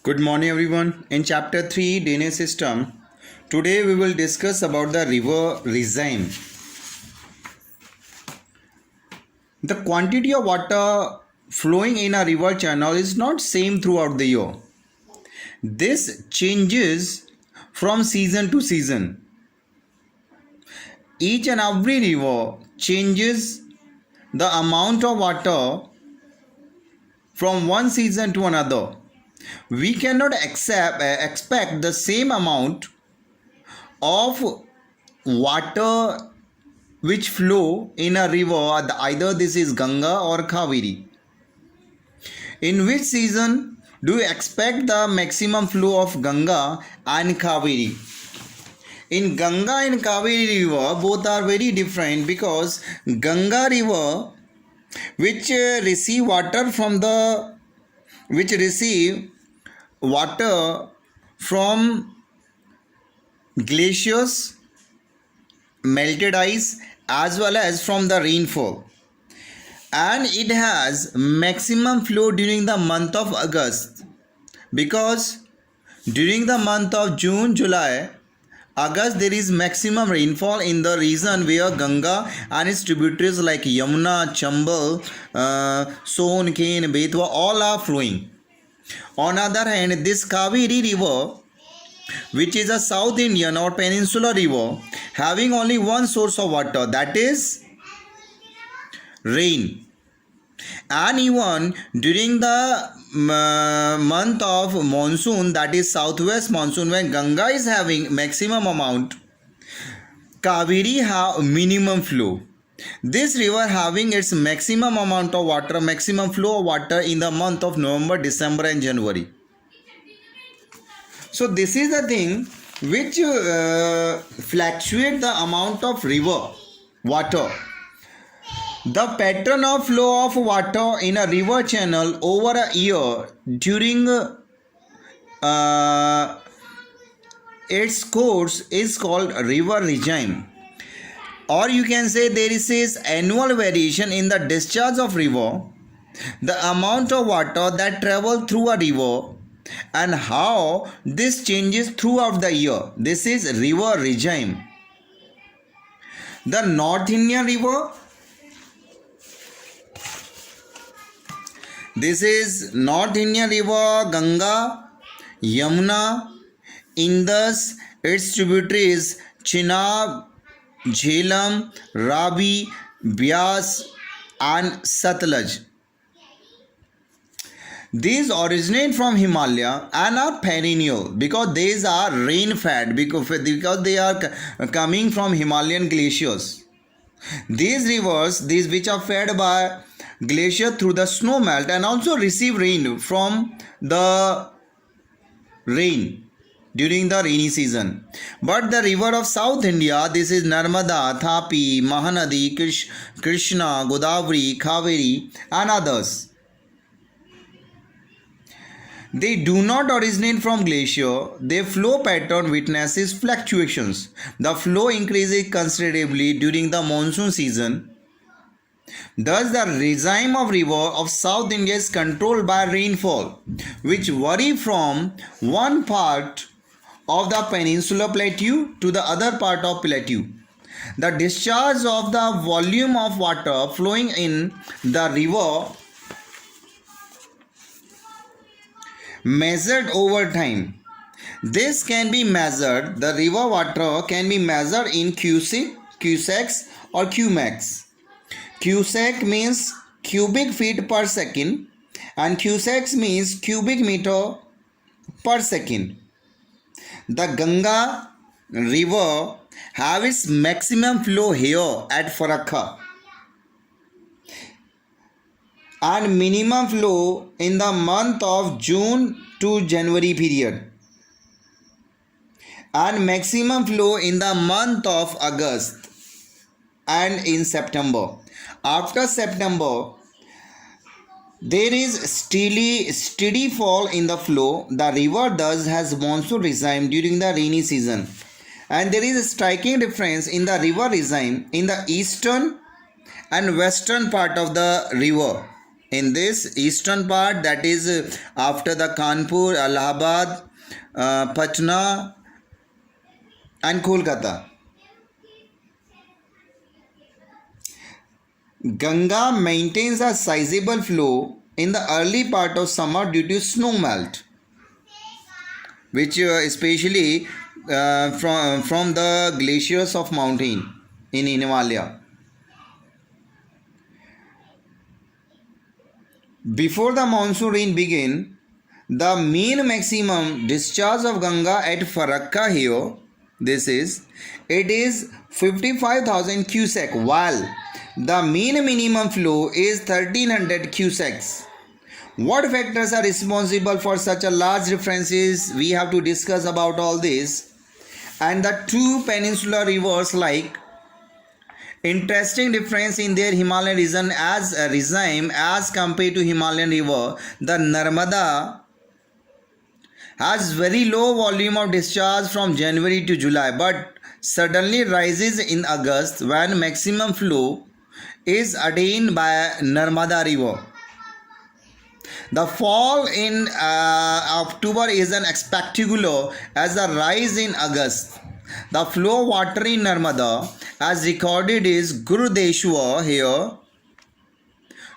Good morning everyone. In chapter 3 drainage system, today we will discuss about the river regime. The quantity of water flowing in a river channel is not same throughout the year. This changes from season to season. Each and every river changes the amount of water from one season to another. We cannot expect the same amount of water which flow in a river, either this is Ganga or Kaveri. In which season do you expect the maximum flow of Ganga and Kaveri? In Ganga and Kaveri river, both are very different because Ganga river which receive water from glaciers, melted ice, as well as from the rainfall, and it has maximum flow during the month of August, because during the month of June, July, August there is maximum rainfall in the region where Ganga and its tributaries like Yamuna, Chambal, Son, Ken, Betwa all are flowing. On other hand, this Kaveri river, which is a South Indian or peninsular river, having only one source of water, that is rain. And even during the month of monsoon, that is southwest monsoon, when Ganga is having maximum amount, Kaveri have minimum flow. This river having its maximum amount of water, maximum flow of water in the month of November, December and January. So this is the thing which fluctuate the amount of river water. The pattern of flow of water in a river channel over a year during its course is called river regime. Or you can say there is annual variation in the discharge of river, the amount of water that travel through a river, and how this changes throughout the year. This is river regime. The North Indian river, this is North Indian river, Ganga, Yamuna, Indus, its tributaries Chenab, Jhelum, Ravi, Byas and Satluj. These originate from Himalaya and are perennial because these are rain fed, because they are coming from Himalayan glaciers. These rivers, these which are fed by glacier through the snow melt and also receive rain from the rain during the rainy season. But the river of South India, this is Narmada, Thapi, Mahanadi, Krishna, Godavari, Kaveri and others, they do not originate from glacier. Their flow pattern witnesses fluctuations. The flow increases considerably during the monsoon season. Thus, the regime of river of South India is controlled by rainfall, which vary from one part of the peninsular plateau to the other part of plateau. The discharge of the volume of water flowing in the river measured over time. This can be measured, the river water can be measured in cusecs or cumecs. Cusec means cubic feet per second and cusecs means cubic meter per second. The Ganga river have its maximum flow here at Farakka and minimum flow in the month of June to January period, and maximum flow in the month of August and in September. After September, there is steady fall in the flow. The river thus has monsoon regime during the rainy season, and there is a striking difference in the river regime in the eastern and western part of the river. in this eastern part, that is after the Kanpur, Allahabad, Patna and Kolkata. Ganga maintains a sizable flow in the early part of summer due to snow melt, which especially from the glaciers of mountain in Himalaya. Before the monsoon rain begin, the mean maximum discharge of Ganga at Farakka here, it is 55,000 cusack, while the mean minimum flow is 1300 cusacs. What factors are responsible for such a large differences? We have to discuss about all this. And the two peninsular rivers like interesting difference in their Himalayan region as a regime as compared to Himalayan river. The Narmada has very low volume of discharge from January to July, but suddenly rises in August when maximum flow is attained by Narmada river. The fall in October is an spectacular as the rise in August. The flow of water in Narmada as recorded is Gurudeshwar here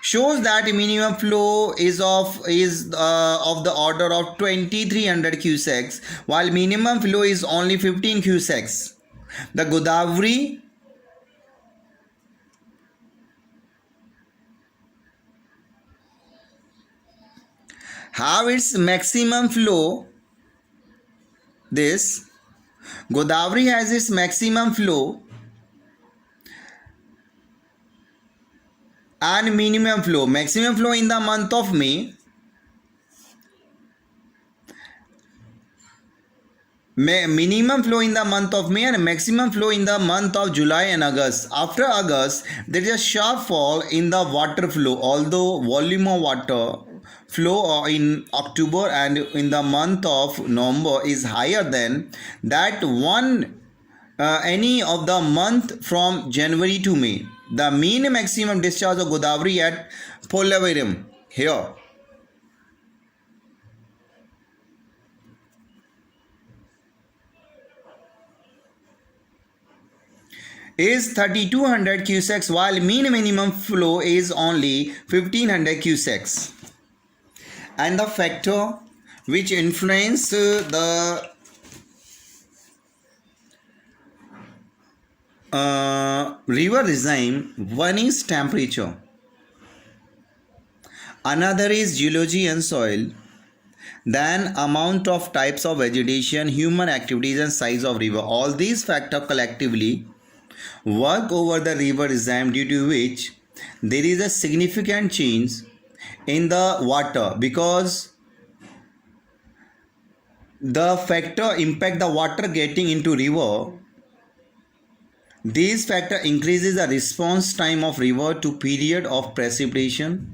shows that minimum flow is of the order of 2300 cusacs, while minimum flow is only 15 cusacs. The Godavari have its maximum flow. This Godavari has its maximum flow and minimum flow. Maximum flow in the month of May, minimum flow in the month of May, and maximum flow in the month of July and August. After August, there is a sharp fall in the water flow, although volume of water flow in October and in the month of November is higher than that one any of the month from January to May. The mean maximum discharge of Godavari at Polavaram here is 3200 cusacs, while mean minimum flow is only 1500 cusacs. And the factor which influence the river regime, one is temperature, another is geology and soil, then amount of types of vegetation, human activities and size of river. All these factors collectively work over the river regime, due to which there is a significant change in the water, because the factor impact the water getting into river. These factor increases the response time of river to period of precipitation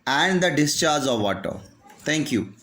and the discharge of water. Thank you.